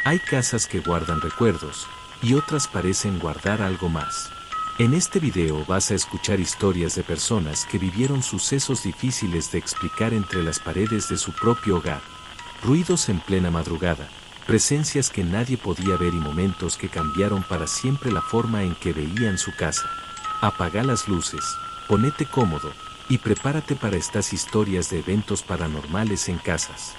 Hay casas que guardan recuerdos, y otras parecen guardar algo más. En este video vas a escuchar historias de personas que vivieron sucesos difíciles de explicar entre las paredes de su propio hogar. Ruidos en plena madrugada, presencias que nadie podía ver y momentos que cambiaron para siempre la forma en que veían su casa. Apaga las luces, ponete cómodo, y prepárate para estas historias de eventos paranormales en casas.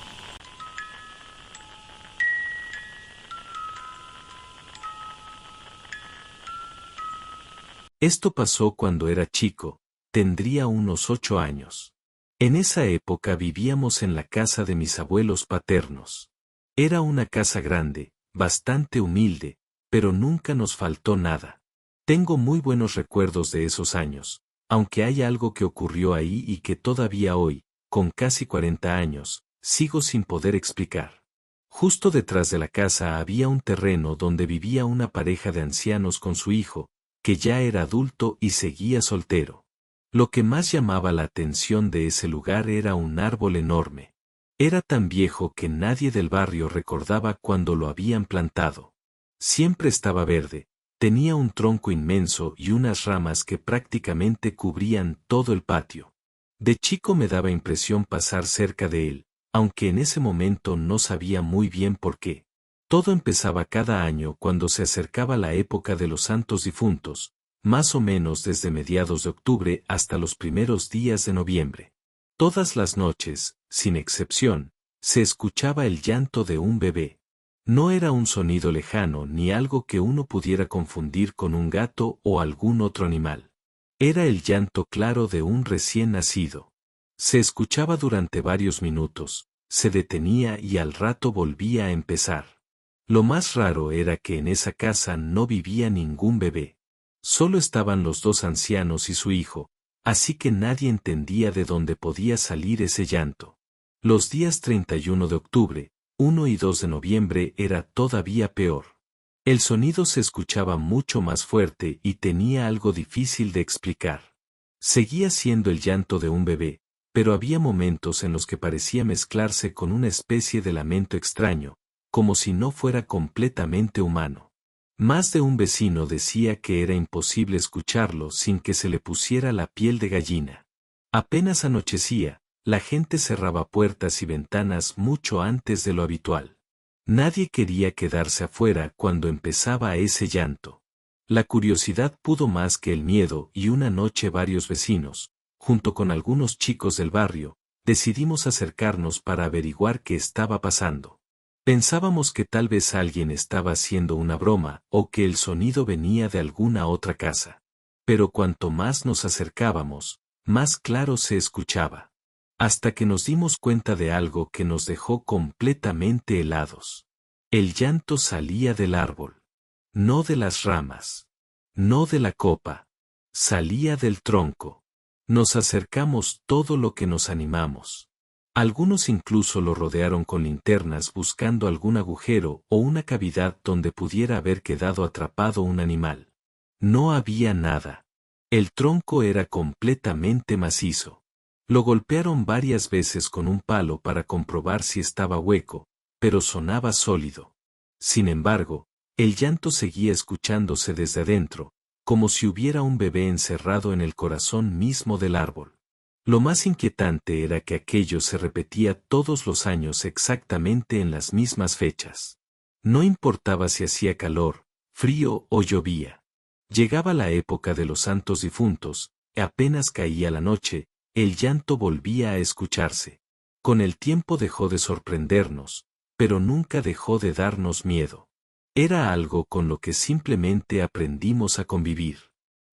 Esto pasó cuando era chico, tendría unos 8 años. En esa época vivíamos en la casa de mis abuelos paternos. Era una casa grande, bastante humilde, pero nunca nos faltó nada. Tengo muy buenos recuerdos de esos años, aunque hay algo que ocurrió ahí y que todavía hoy, con casi 40 años, sigo sin poder explicar. Justo detrás de la casa había un terreno donde vivía una pareja de ancianos con su hijo, que ya era adulto y seguía soltero. Lo que más llamaba la atención de ese lugar era un árbol enorme. Era tan viejo que nadie del barrio recordaba cuando lo habían plantado. Siempre estaba verde, tenía un tronco inmenso y unas ramas que prácticamente cubrían todo el patio. De chico me daba impresión pasar cerca de él, aunque en ese momento no sabía muy bien por qué. Todo empezaba cada año cuando se acercaba la época de los santos difuntos, más o menos desde mediados de octubre hasta los primeros días de noviembre. Todas las noches, sin excepción, se escuchaba el llanto de un bebé. No era un sonido lejano ni algo que uno pudiera confundir con un gato o algún otro animal. Era el llanto claro de un recién nacido. Se escuchaba durante varios minutos, se detenía y al rato volvía a empezar. Lo más raro era que en esa casa no vivía ningún bebé. Solo estaban los dos ancianos y su hijo, así que nadie entendía de dónde podía salir ese llanto. Los días 31 de octubre, 1 y 2 de noviembre era todavía peor. El sonido se escuchaba mucho más fuerte y tenía algo difícil de explicar. Seguía siendo el llanto de un bebé, pero había momentos en los que parecía mezclarse con una especie de lamento extraño, como si no fuera completamente humano. Más de un vecino decía que era imposible escucharlo sin que se le pusiera la piel de gallina. Apenas anochecía, la gente cerraba puertas y ventanas mucho antes de lo habitual. Nadie quería quedarse afuera cuando empezaba ese llanto. La curiosidad pudo más que el miedo y una noche varios vecinos, junto con algunos chicos del barrio, decidimos acercarnos para averiguar qué estaba pasando. Pensábamos que tal vez alguien estaba haciendo una broma o que el sonido venía de alguna otra casa. Pero cuanto más nos acercábamos, más claro se escuchaba. Hasta que nos dimos cuenta de algo que nos dejó completamente helados. El llanto salía del árbol. No de las ramas. No de la copa. Salía del tronco. Nos acercamos todo lo que nos animamos. Algunos incluso lo rodearon con linternas buscando algún agujero o una cavidad donde pudiera haber quedado atrapado un animal. No había nada. El tronco era completamente macizo. Lo golpearon varias veces con un palo para comprobar si estaba hueco, pero sonaba sólido. Sin embargo, el llanto seguía escuchándose desde adentro, como si hubiera un bebé encerrado en el corazón mismo del árbol. Lo más inquietante era que aquello se repetía todos los años exactamente en las mismas fechas. No importaba si hacía calor, frío o llovía. Llegaba la época de los santos difuntos, y apenas caía la noche, el llanto volvía a escucharse. Con el tiempo dejó de sorprendernos, pero nunca dejó de darnos miedo. Era algo con lo que simplemente aprendimos a convivir.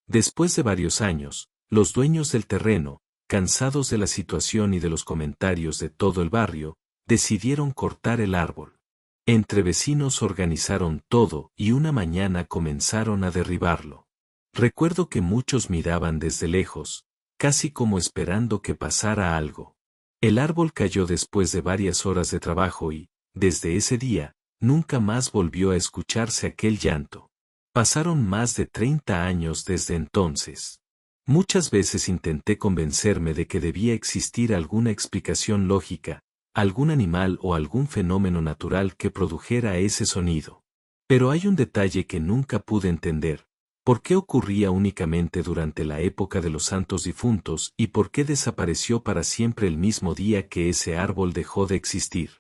Después de varios años, los dueños del terreno, cansados de la situación y de los comentarios de todo el barrio, decidieron cortar el árbol. Entre vecinos organizaron todo y una mañana comenzaron a derribarlo. Recuerdo que muchos miraban desde lejos, casi como esperando que pasara algo. El árbol cayó después de varias horas de trabajo y, desde ese día, nunca más volvió a escucharse aquel llanto. Pasaron más de 30 años desde entonces. Muchas veces intenté convencerme de que debía existir alguna explicación lógica, algún animal o algún fenómeno natural que produjera ese sonido. Pero hay un detalle que nunca pude entender. ¿Por qué ocurría únicamente durante la época de los santos difuntos y por qué desapareció para siempre el mismo día que ese árbol dejó de existir?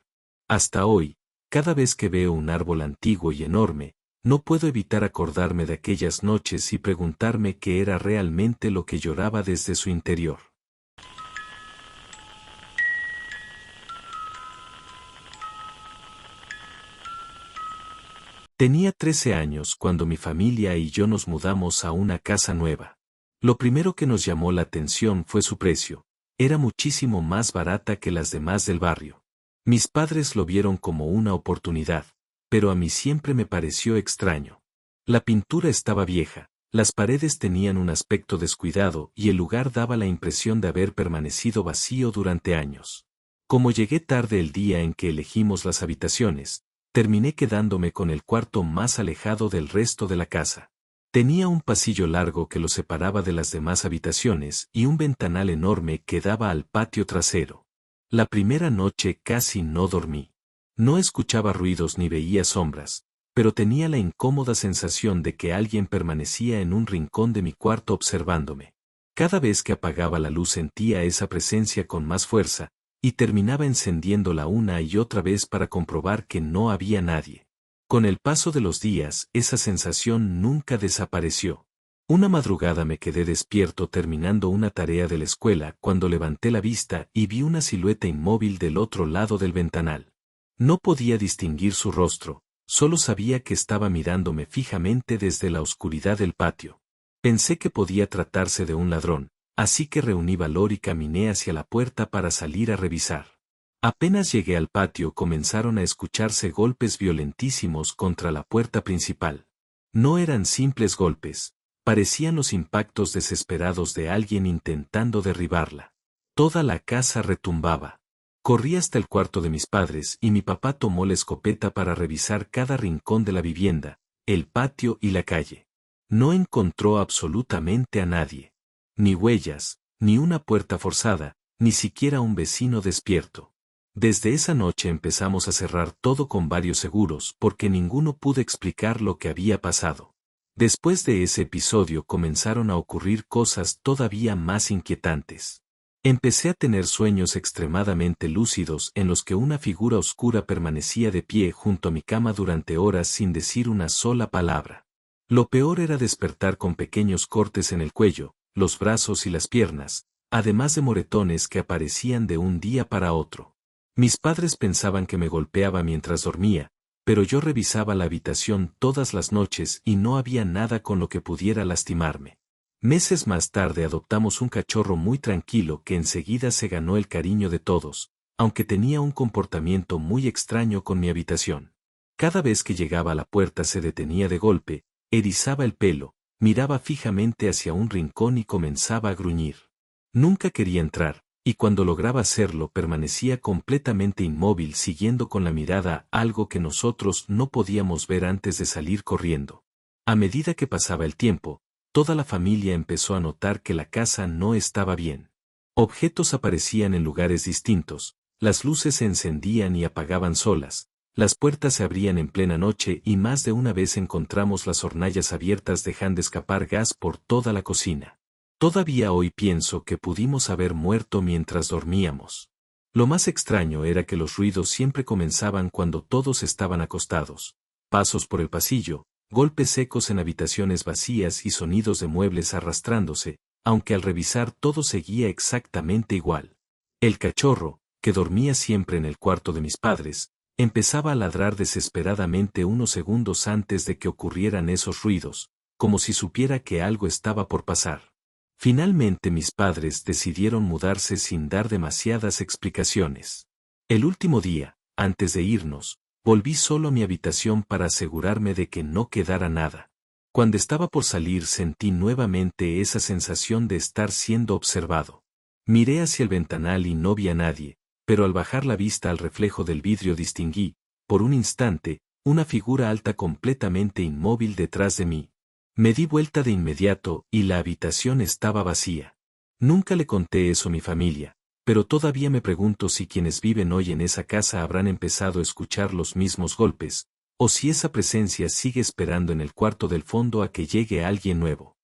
Hasta hoy, cada vez que veo un árbol antiguo y enorme, no puedo evitar acordarme de aquellas noches y preguntarme qué era realmente lo que lloraba desde su interior. Tenía 13 años cuando mi familia y yo nos mudamos a una casa nueva. Lo primero que nos llamó la atención fue su precio. Era muchísimo más barata que las demás del barrio. Mis padres lo vieron como una oportunidad, pero a mí siempre me pareció extraño. La pintura estaba vieja, las paredes tenían un aspecto descuidado y el lugar daba la impresión de haber permanecido vacío durante años. Como llegué tarde el día en que elegimos las habitaciones, terminé quedándome con el cuarto más alejado del resto de la casa. Tenía un pasillo largo que lo separaba de las demás habitaciones y un ventanal enorme que daba al patio trasero. La primera noche casi no dormí. No escuchaba ruidos ni veía sombras, pero tenía la incómoda sensación de que alguien permanecía en un rincón de mi cuarto observándome. Cada vez que apagaba la luz sentía esa presencia con más fuerza, y terminaba encendiéndola una y otra vez para comprobar que no había nadie. Con el paso de los días, esa sensación nunca desapareció. Una madrugada me quedé despierto terminando una tarea de la escuela cuando levanté la vista y vi una silueta inmóvil del otro lado del ventanal. No podía distinguir su rostro, solo sabía que estaba mirándome fijamente desde la oscuridad del patio. Pensé que podía tratarse de un ladrón, así que reuní valor y caminé hacia la puerta para salir a revisar. Apenas llegué al patio comenzaron a escucharse golpes violentísimos contra la puerta principal. No eran simples golpes, parecían los impactos desesperados de alguien intentando derribarla. Toda la casa retumbaba. Corrí hasta el cuarto de mis padres y mi papá tomó la escopeta para revisar cada rincón de la vivienda, el patio y la calle. No encontró absolutamente a nadie. Ni huellas, ni una puerta forzada, ni siquiera un vecino despierto. Desde esa noche empezamos a cerrar todo con varios seguros porque ninguno pudo explicar lo que había pasado. Después de ese episodio comenzaron a ocurrir cosas todavía más inquietantes. Empecé a tener sueños extremadamente lúcidos en los que una figura oscura permanecía de pie junto a mi cama durante horas sin decir una sola palabra. Lo peor era despertar con pequeños cortes en el cuello, los brazos y las piernas, además de moretones que aparecían de un día para otro. Mis padres pensaban que me golpeaba mientras dormía, pero yo revisaba la habitación todas las noches y no había nada con lo que pudiera lastimarme. Meses más tarde adoptamos un cachorro muy tranquilo que enseguida se ganó el cariño de todos, aunque tenía un comportamiento muy extraño con mi habitación. Cada vez que llegaba a la puerta se detenía de golpe, erizaba el pelo, miraba fijamente hacia un rincón y comenzaba a gruñir. Nunca quería entrar, y cuando lograba hacerlo permanecía completamente inmóvil siguiendo con la mirada algo que nosotros no podíamos ver antes de salir corriendo. A medida que pasaba el tiempo, toda la familia empezó a notar que la casa no estaba bien. Objetos aparecían en lugares distintos, las luces se encendían y apagaban solas, las puertas se abrían en plena noche y más de una vez encontramos las hornallas abiertas dejando escapar gas por toda la cocina. Todavía hoy pienso que pudimos haber muerto mientras dormíamos. Lo más extraño era que los ruidos siempre comenzaban cuando todos estaban acostados. Pasos por el pasillo, golpes secos en habitaciones vacías y sonidos de muebles arrastrándose, aunque al revisar todo seguía exactamente igual. El cachorro, que dormía siempre en el cuarto de mis padres, empezaba a ladrar desesperadamente unos segundos antes de que ocurrieran esos ruidos, como si supiera que algo estaba por pasar. Finalmente mis padres decidieron mudarse sin dar demasiadas explicaciones. El último día, antes de irnos, volví solo a mi habitación para asegurarme de que no quedara nada. Cuando estaba por salir sentí nuevamente esa sensación de estar siendo observado. Miré hacia el ventanal y no vi a nadie, pero al bajar la vista al reflejo del vidrio distinguí, por un instante, una figura alta completamente inmóvil detrás de mí. Me di vuelta de inmediato y la habitación estaba vacía. Nunca le conté eso a mi familia, pero todavía me pregunto si quienes viven hoy en esa casa habrán empezado a escuchar los mismos golpes, o si esa presencia sigue esperando en el cuarto del fondo a que llegue alguien nuevo.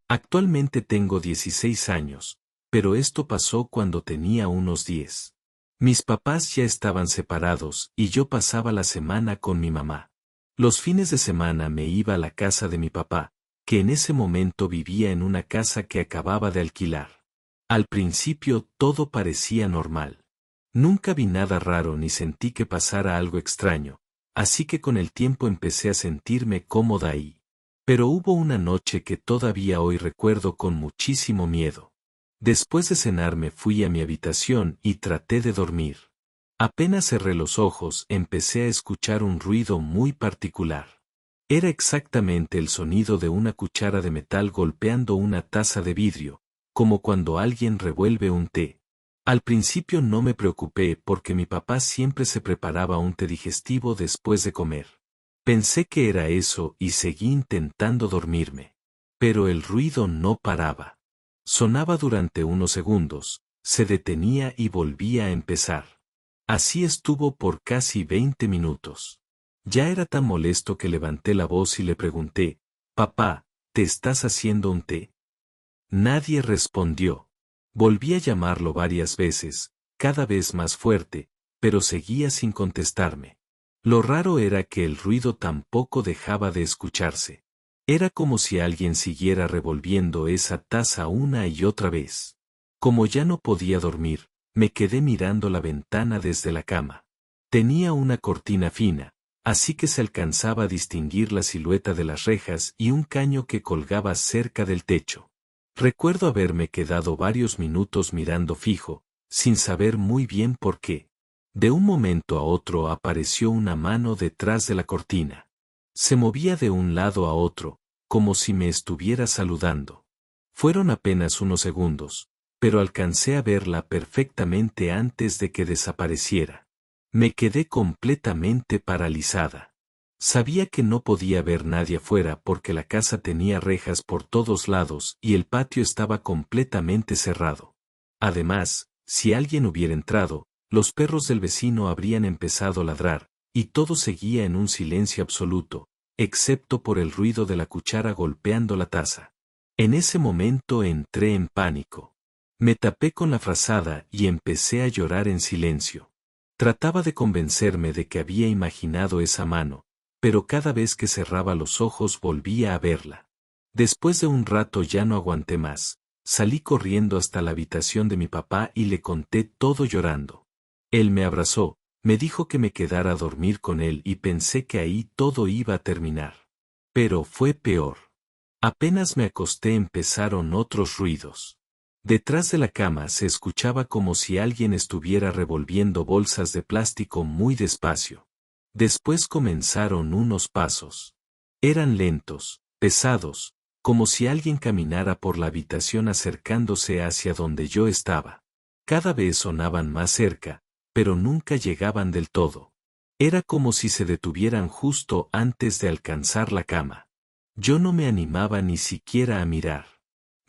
Actualmente tengo 16 años, pero esto pasó cuando tenía unos 10. Mis papás ya estaban separados y yo pasaba la semana con mi mamá. Los fines de semana me iba a la casa de mi papá, que en ese momento vivía en una casa que acababa de alquilar. Al principio todo parecía normal. Nunca vi nada raro ni sentí que pasara algo extraño, así que con el tiempo empecé a sentirme cómoda ahí. Pero hubo una noche que todavía hoy recuerdo con muchísimo miedo. Después de cenar me fui a mi habitación y traté de dormir. Apenas cerré los ojos empecé a escuchar un ruido muy particular. Era exactamente el sonido de una cuchara de metal golpeando una taza de vidrio, como cuando alguien revuelve un té. Al principio no me preocupé porque mi papá siempre se preparaba un té digestivo después de comer. Pensé que era eso y seguí intentando dormirme. Pero el ruido no paraba. Sonaba durante unos segundos, se detenía y volvía a empezar. Así estuvo por casi 20 minutos. Ya era tan molesto que levanté la voz y le pregunté, «Papá, ¿te estás haciendo un té?» Nadie respondió. Volví a llamarlo varias veces, cada vez más fuerte, pero seguía sin contestarme. Lo raro era que el ruido tampoco dejaba de escucharse. Era como si alguien siguiera revolviendo esa taza una y otra vez. Como ya no podía dormir, me quedé mirando la ventana desde la cama. Tenía una cortina fina, así que se alcanzaba a distinguir la silueta de las rejas y un caño que colgaba cerca del techo. Recuerdo haberme quedado varios minutos mirando fijo, sin saber muy bien por qué. De un momento a otro apareció una mano detrás de la cortina. Se movía de un lado a otro, como si me estuviera saludando. Fueron apenas unos segundos, pero alcancé a verla perfectamente antes de que desapareciera. Me quedé completamente paralizada. Sabía que no podía ver nadie afuera porque la casa tenía rejas por todos lados y el patio estaba completamente cerrado. Además, si alguien hubiera entrado, los perros del vecino habrían empezado a ladrar, y todo seguía en un silencio absoluto, excepto por el ruido de la cuchara golpeando la taza. En ese momento entré en pánico. Me tapé con la frazada y empecé a llorar en silencio. Trataba de convencerme de que había imaginado esa mano, pero cada vez que cerraba los ojos volvía a verla. Después de un rato ya no aguanté más, salí corriendo hasta la habitación de mi papá y le conté todo llorando. Él me abrazó, me dijo que me quedara a dormir con él y pensé que ahí todo iba a terminar. Pero fue peor. Apenas me acosté empezaron otros ruidos. Detrás de la cama se escuchaba como si alguien estuviera revolviendo bolsas de plástico muy despacio. Después comenzaron unos pasos. Eran lentos, pesados, como si alguien caminara por la habitación acercándose hacia donde yo estaba. Cada vez sonaban más cerca, pero nunca llegaban del todo. Era como si se detuvieran justo antes de alcanzar la cama. Yo no me animaba ni siquiera a mirar.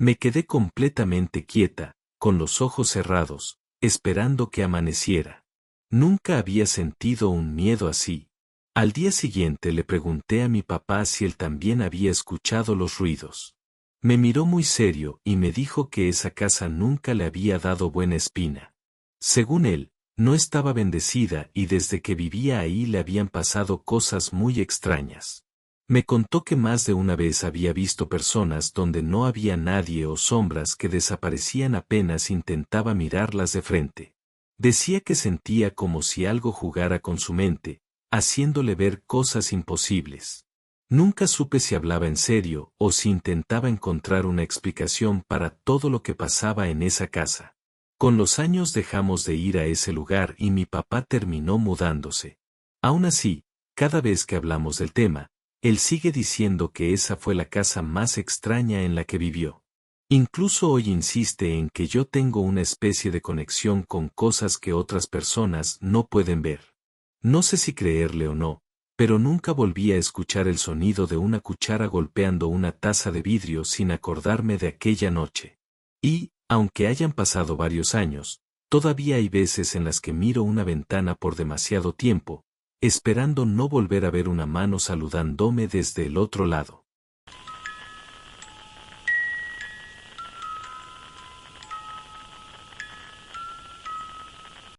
Me quedé completamente quieta, con los ojos cerrados, esperando que amaneciera. Nunca había sentido un miedo así. Al día siguiente le pregunté a mi papá si él también había escuchado los ruidos. Me miró muy serio y me dijo que esa casa nunca le había dado buena espina. Según él, no estaba bendecida y desde que vivía ahí le habían pasado cosas muy extrañas. Me contó que más de una vez había visto personas donde no había nadie o sombras que desaparecían apenas intentaba mirarlas de frente. Decía que sentía como si algo jugara con su mente, haciéndole ver cosas imposibles. Nunca supe si hablaba en serio o si intentaba encontrar una explicación para todo lo que pasaba en esa casa. Con los años dejamos de ir a ese lugar y mi papá terminó mudándose. Aún así, cada vez que hablamos del tema, él sigue diciendo que esa fue la casa más extraña en la que vivió. Incluso hoy insiste en que yo tengo una especie de conexión con cosas que otras personas no pueden ver. No sé si creerle o no, pero nunca volví a escuchar el sonido de una cuchara golpeando una taza de vidrio sin acordarme de aquella noche. Y, aunque hayan pasado varios años, todavía hay veces en las que miro una ventana por demasiado tiempo, esperando no volver a ver una mano saludándome desde el otro lado.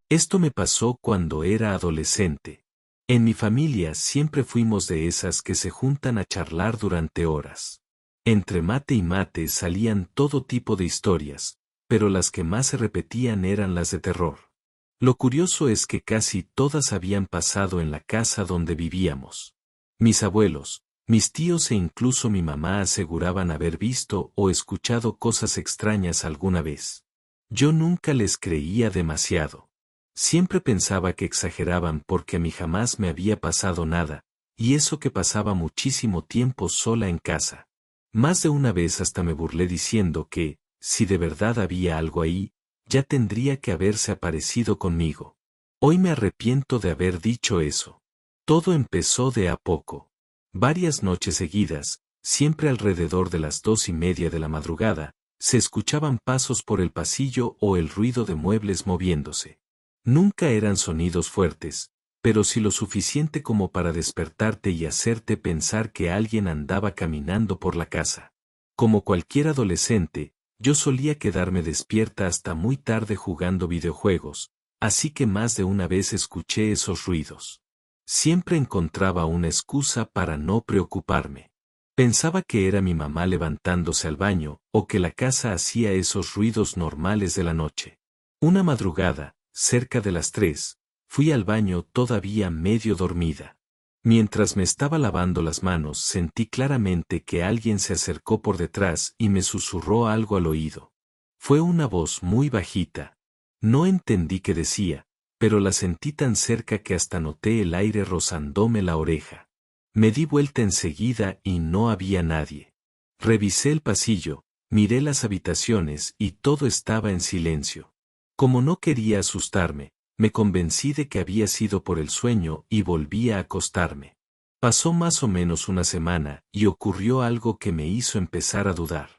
Esto me pasó cuando era adolescente. En mi familia siempre fuimos de esas que se juntan a charlar durante horas. Entre mate y mate salían todo tipo de historias, pero las que más se repetían eran las de terror. Lo curioso es que casi todas habían pasado en la casa donde vivíamos. Mis abuelos, mis tíos e incluso mi mamá aseguraban haber visto o escuchado cosas extrañas alguna vez. Yo nunca les creía demasiado. Siempre pensaba que exageraban porque a mí jamás me había pasado nada, y eso que pasaba muchísimo tiempo sola en casa. Más de una vez hasta me burlé diciendo que, si de verdad había algo ahí, ya tendría que haberse aparecido conmigo. Hoy me arrepiento de haber dicho eso. Todo empezó de a poco. Varias noches seguidas, siempre alrededor de las 2:30 de la madrugada, se escuchaban pasos por el pasillo o el ruido de muebles moviéndose. Nunca eran sonidos fuertes, pero sí lo suficiente como para despertarte y hacerte pensar que alguien andaba caminando por la casa. Como cualquier adolescente, yo solía quedarme despierta hasta muy tarde jugando videojuegos, así que más de una vez escuché esos ruidos. Siempre encontraba una excusa para no preocuparme. Pensaba que era mi mamá levantándose al baño, o que la casa hacía esos ruidos normales de la noche. Una madrugada, cerca de las 3, fui al baño todavía medio dormida. Mientras me estaba lavando las manos sentí claramente que alguien se acercó por detrás y me susurró algo al oído. Fue una voz muy bajita. No entendí qué decía, pero la sentí tan cerca que hasta noté el aire rozándome la oreja. Me di vuelta enseguida y no había nadie. Revisé el pasillo, miré las habitaciones y todo estaba en silencio. Como no quería asustarme, me convencí de que había sido por el sueño y volví a acostarme. Pasó más o menos una semana y ocurrió algo que me hizo empezar a dudar.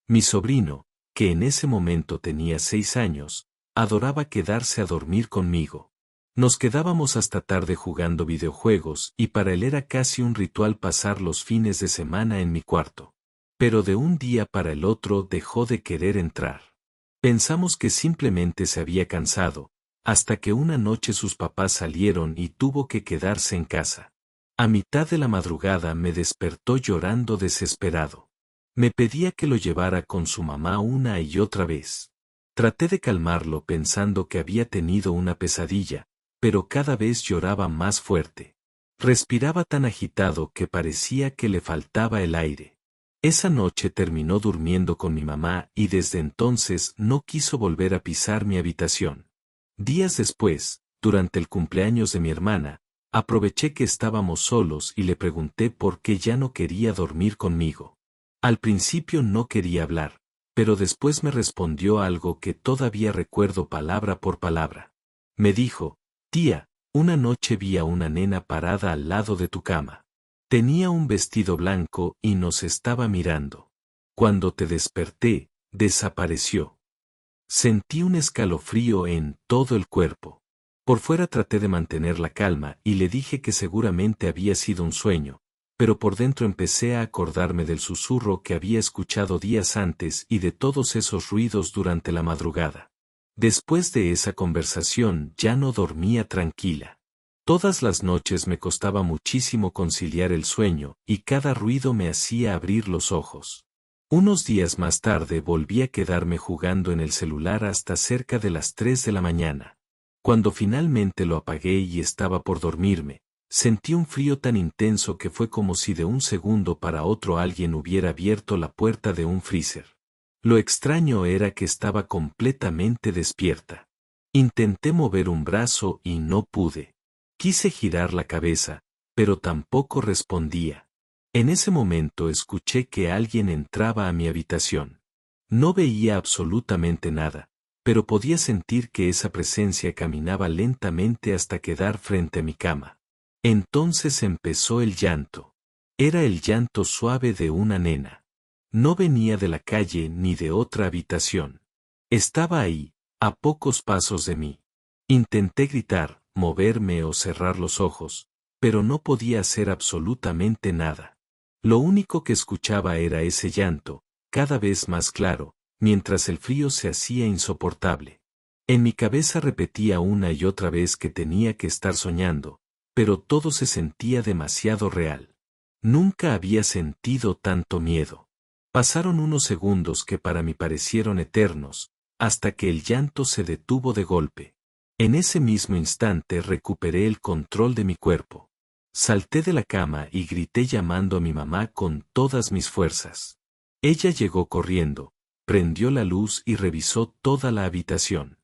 Mi sobrino, que en ese momento tenía 6 años, adoraba quedarse a dormir conmigo. Nos quedábamos hasta tarde jugando videojuegos y para él era casi un ritual pasar los fines de semana en mi cuarto. Pero de un día para el otro dejó de querer entrar. Pensamos que simplemente se había cansado, hasta que una noche sus papás salieron y tuvo que quedarse en casa. A mitad de la madrugada me despertó llorando desesperado. Me pedía que lo llevara con su mamá una y otra vez. Traté de calmarlo pensando que había tenido una pesadilla, pero cada vez lloraba más fuerte. Respiraba tan agitado que parecía que le faltaba el aire. Esa noche terminó durmiendo con mi mamá y desde entonces no quiso volver a pisar mi habitación. Días después, durante el cumpleaños de mi hermana, aproveché que estábamos solos y le pregunté por qué ya no quería dormir conmigo. Al principio no quería hablar, pero después me respondió algo que todavía recuerdo palabra por palabra. Me dijo, tía, una noche vi a una nena parada al lado de tu cama. Tenía un vestido blanco y nos estaba mirando. Cuando te desperté, desapareció. Sentí un escalofrío en todo el cuerpo. Por fuera traté de mantener la calma y le dije que seguramente había sido un sueño, pero por dentro empecé a acordarme del susurro que había escuchado días antes y de todos esos ruidos durante la madrugada. Después de esa conversación ya no dormía tranquila. Todas las noches me costaba muchísimo conciliar el sueño y cada ruido me hacía abrir los ojos. Unos días más tarde volví a quedarme jugando en el celular hasta cerca de las 3 de la mañana. Cuando finalmente lo apagué y estaba por dormirme, sentí un frío tan intenso que fue como si de un segundo para otro alguien hubiera abierto la puerta de un freezer. Lo extraño era que estaba completamente despierta. Intenté mover un brazo y no pude. Quise girar la cabeza, pero tampoco respondía. En ese momento escuché que alguien entraba a mi habitación. No veía absolutamente nada, pero podía sentir que esa presencia caminaba lentamente hasta quedar frente a mi cama. Entonces empezó el llanto. Era el llanto suave de una nena. No venía de la calle ni de otra habitación. Estaba ahí, a pocos pasos de mí. Intenté gritar, moverme o cerrar los ojos, pero no podía hacer absolutamente nada. Lo único que escuchaba era ese llanto, cada vez más claro, mientras el frío se hacía insoportable. En mi cabeza repetía una y otra vez que tenía que estar soñando, pero todo se sentía demasiado real. Nunca había sentido tanto miedo. Pasaron unos segundos que para mí parecieron eternos, hasta que el llanto se detuvo de golpe. En ese mismo instante recuperé el control de mi cuerpo. Salté de la cama y grité llamando a mi mamá con todas mis fuerzas. Ella llegó corriendo, prendió la luz y revisó toda la habitación.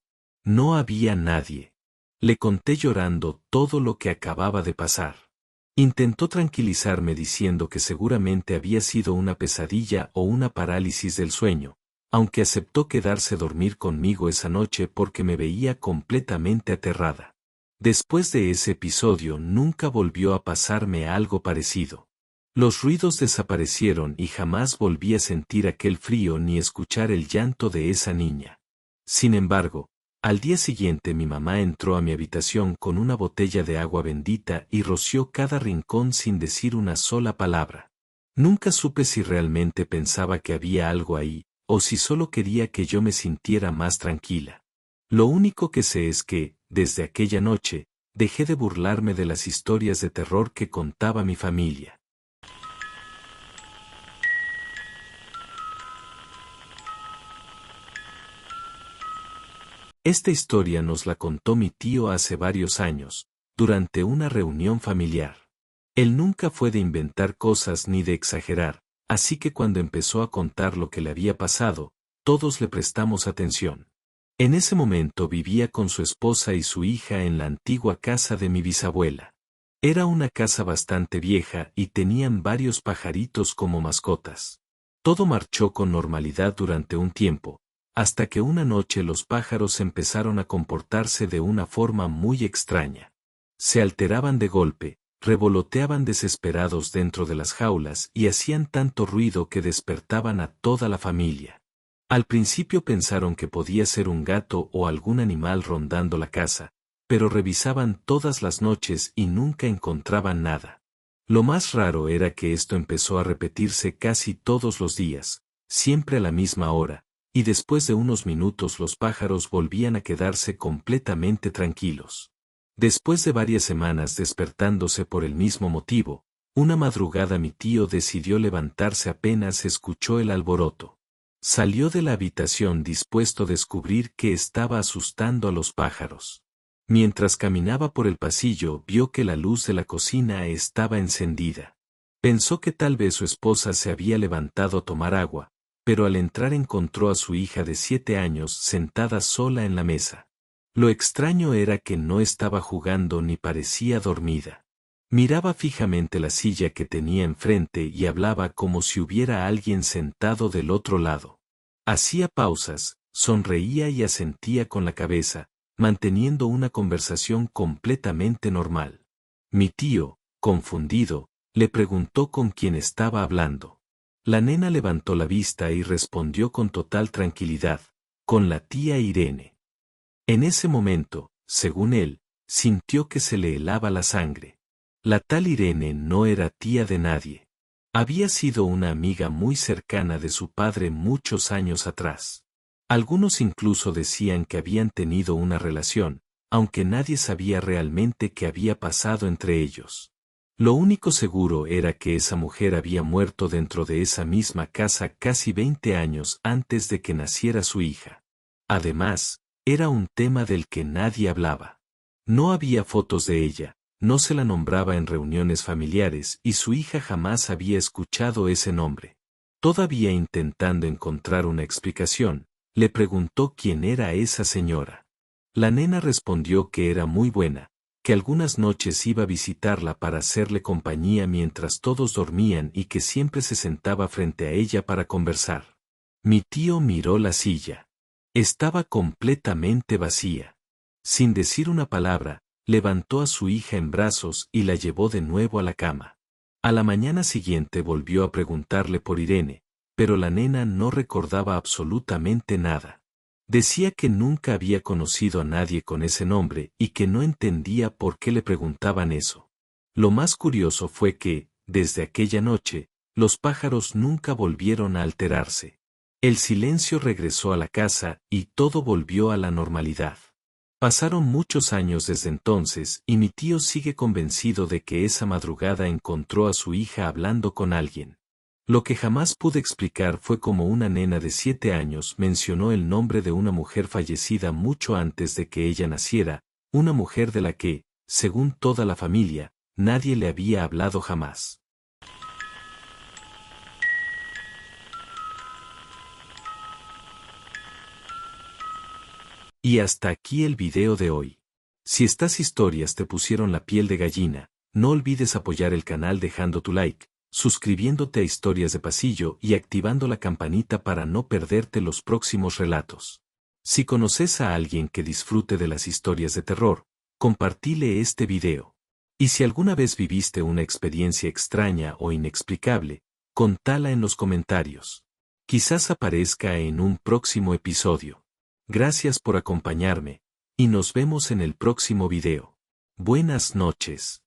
No había nadie. Le conté llorando todo lo que acababa de pasar. Intentó tranquilizarme diciendo que seguramente había sido una pesadilla o una parálisis del sueño, aunque aceptó quedarse a dormir conmigo esa noche porque me veía completamente aterrada. Después de ese episodio nunca volvió a pasarme algo parecido. Los ruidos desaparecieron y jamás volví a sentir aquel frío ni escuchar el llanto de esa niña. Sin embargo, al día siguiente mi mamá entró a mi habitación con una botella de agua bendita y roció cada rincón sin decir una sola palabra. Nunca supe si realmente pensaba que había algo ahí, o si solo quería que yo me sintiera más tranquila. Lo único que sé es que, desde aquella noche, dejé de burlarme de las historias de terror que contaba mi familia. Esta historia nos la contó mi tío hace varios años, durante una reunión familiar. Él nunca fue de inventar cosas ni de exagerar, así que cuando empezó a contar lo que le había pasado, todos le prestamos atención. En ese momento vivía con su esposa y su hija en la antigua casa de mi bisabuela. Era una casa bastante vieja y tenían varios pajaritos como mascotas. Todo marchó con normalidad durante un tiempo, hasta que una noche los pájaros empezaron a comportarse de una forma muy extraña. Se alteraban de golpe, revoloteaban desesperados dentro de las jaulas y hacían tanto ruido que despertaban a toda la familia. Al principio pensaron que podía ser un gato o algún animal rondando la casa, pero revisaban todas las noches y nunca encontraban nada. Lo más raro era que esto empezó a repetirse casi todos los días, siempre a la misma hora, y después de unos minutos los pájaros volvían a quedarse completamente tranquilos. Después de varias semanas despertándose por el mismo motivo, una madrugada mi tío decidió levantarse apenas escuchó el alboroto. Salió de la habitación dispuesto a descubrir que estaba asustando a los pájaros. Mientras caminaba por el pasillo vio que la luz de la cocina estaba encendida. Pensó que tal vez su esposa se había levantado a tomar agua, pero al entrar encontró a su hija de 7 años sentada sola en la mesa. Lo extraño era que no estaba jugando ni parecía dormida. Miraba fijamente la silla que tenía enfrente y hablaba como si hubiera alguien sentado del otro lado. Hacía pausas, sonreía y asentía con la cabeza, manteniendo una conversación completamente normal. Mi tío, confundido, le preguntó con quién estaba hablando. La nena levantó la vista y respondió con total tranquilidad, con la tía Irene. En ese momento, según él, sintió que se le helaba la sangre. La tal Irene no era tía de nadie. Había sido una amiga muy cercana de su padre muchos años atrás. Algunos incluso decían que habían tenido una relación, aunque nadie sabía realmente qué había pasado entre ellos. Lo único seguro era que esa mujer había muerto dentro de esa misma casa casi 20 años antes de que naciera su hija. Además, era un tema del que nadie hablaba. No había fotos de ella, no se la nombraba en reuniones familiares y su hija jamás había escuchado ese nombre. Todavía intentando encontrar una explicación, le preguntó quién era esa señora. La nena respondió que era muy buena, que algunas noches iba a visitarla para hacerle compañía mientras todos dormían y que siempre se sentaba frente a ella para conversar. Mi tío miró la silla. Estaba completamente vacía. Sin decir una palabra, levantó a su hija en brazos y la llevó de nuevo a la cama. A la mañana siguiente volvió a preguntarle por Irene, pero la nena no recordaba absolutamente nada. Decía que nunca había conocido a nadie con ese nombre y que no entendía por qué le preguntaban eso. Lo más curioso fue que, desde aquella noche, los pájaros nunca volvieron a alterarse. El silencio regresó a la casa y todo volvió a la normalidad. Pasaron muchos años desde entonces y mi tío sigue convencido de que esa madrugada encontró a su hija hablando con alguien. Lo que jamás pude explicar fue cómo una nena de 7 años mencionó el nombre de una mujer fallecida mucho antes de que ella naciera, una mujer de la que, según toda la familia, nadie le había hablado jamás. Y hasta aquí el video de hoy. Si estas historias te pusieron la piel de gallina, no olvides apoyar el canal dejando tu like, suscribiéndote a Historias de Pasillo y activando la campanita para no perderte los próximos relatos. Si conoces a alguien que disfrute de las historias de terror, compartile este video. Y si alguna vez viviste una experiencia extraña o inexplicable, contala en los comentarios. Quizás aparezca en un próximo episodio. Gracias por acompañarme, y nos vemos en el próximo video. Buenas noches.